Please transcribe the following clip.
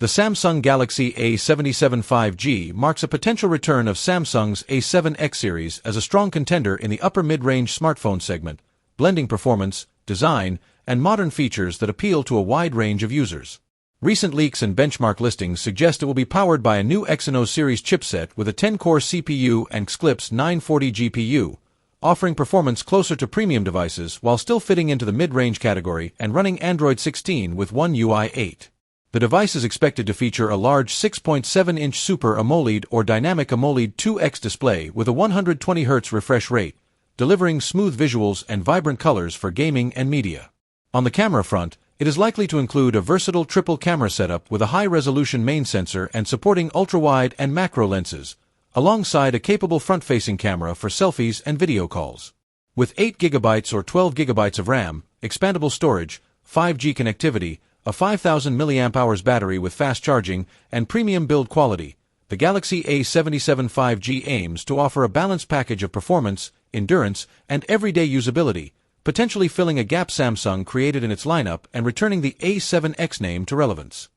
The Samsung Galaxy A77 5G marks a potential return of Samsung's A7X series as a strong contender in the upper mid-range smartphone segment, blending performance, design, and modern features that appeal to a wide range of users. Recent leaks and benchmark listings suggest it will be powered by a new Exynos series chipset with a 10-core CPU and Xclip's 940 GPU, offering performance closer to premium devices while still fitting into the mid-range category and running Android 16 with One UI 8. The device is expected to feature a large 6.7-inch Super AMOLED or Dynamic AMOLED 2X display with a 120Hz refresh rate, delivering smooth visuals and vibrant colors for gaming and media. On the camera front, it is likely to include a versatile triple camera setup with a high-resolution main sensor and supporting ultra-wide and macro lenses, alongside a capable front-facing camera for selfies and video calls. With 8GB or 12GB of RAM, expandable storage, 5G connectivity, a 5000 mAh battery with fast charging, and premium build quality, the Galaxy A77 5G aims to offer a balanced package of performance, endurance, and everyday usability, potentially filling a gap Samsung created in its lineup and returning the A7X name to relevance.